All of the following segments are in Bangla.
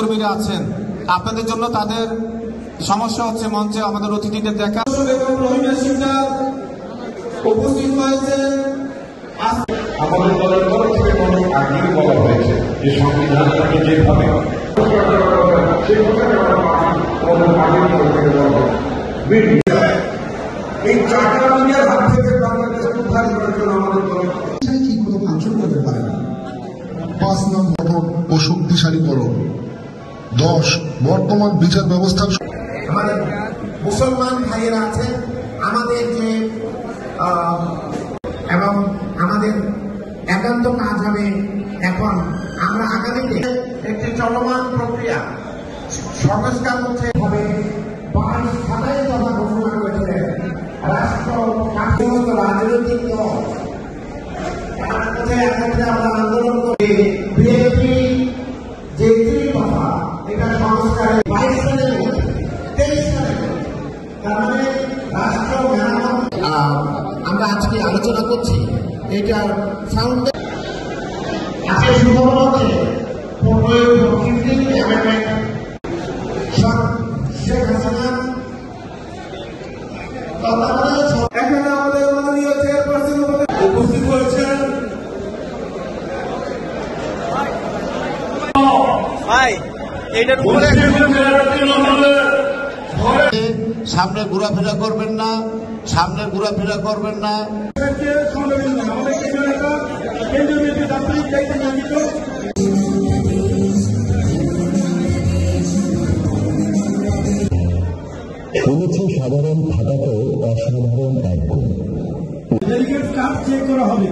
কর্মীরা আছেন, আপনাদের জন্য তাদের সমস্যা হচ্ছে মঞ্চে আমাদের অতিথিদের দেখা। উপস্থিত হয়েছে আমাদের দলের তরফ থেকে আগেই বলা হয়েছে যে সংবিধানটাকে যেভাবে এই চারটা মিডিয়ার হাত থেকে বাংলাদেশ উদ্ধার করার জন্য আমাদের দল কি কোনো ফাংশন করতে পারে না। 5 নম্বর ও শক্তিশালীকরণ। 10 বর্তমান বিচার ব্যবস্থার আমাদের মুসলমান ভাইয়েরা আছে আমাদের যে এবং আমাদের একান্ত কাজ হবে এখন আমরা আগামীতে একটি চলমান প্রক্রিয়া সংস্কার করতে হবে। 22 সালের কথা ঘোষণা করেছে রাষ্ট্র রাজনৈতিক দল একত্রে আমরা আন্দোলন করি। বিএনপি যে কথা এটা সংস্কারের 22 সালের 23 সালে তার মানে রাষ্ট্র আমরা আজকে আলোচনা করছি এটার ফাউন্ডেশন আজকে শুরু হচ্ছে শেখ হাসিনা এখানে আমাদের মাননীয় চেয়ারপারসন উপস্থিত হয়েছেন। সামনে ঘোরাফেরা করবেন না, সামনে ঘোরাফেরা করবেন না। শুনেছি সাধারণ থাকাতেও অসাধারণ এক গুণ। চেক করা হবে।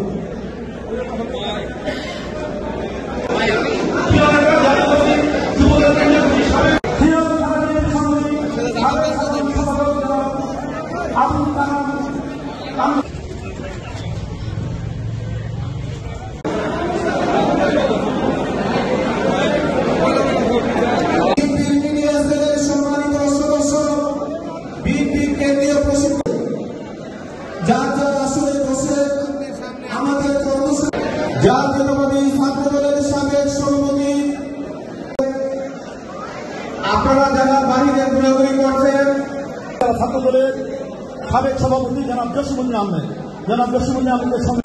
জাতীয়তাবাদী ছাত্র দলের সাবেক সভাপতি আপনারা যারা বাহিরে ঘোরাঘুরি করছেন, ছাত্র দলের সাবেক সভাপতি জনাব জসিমুদ্দিন আহমেদ, জনাব জসিমুদ্দিন আহমেদের সঙ্গে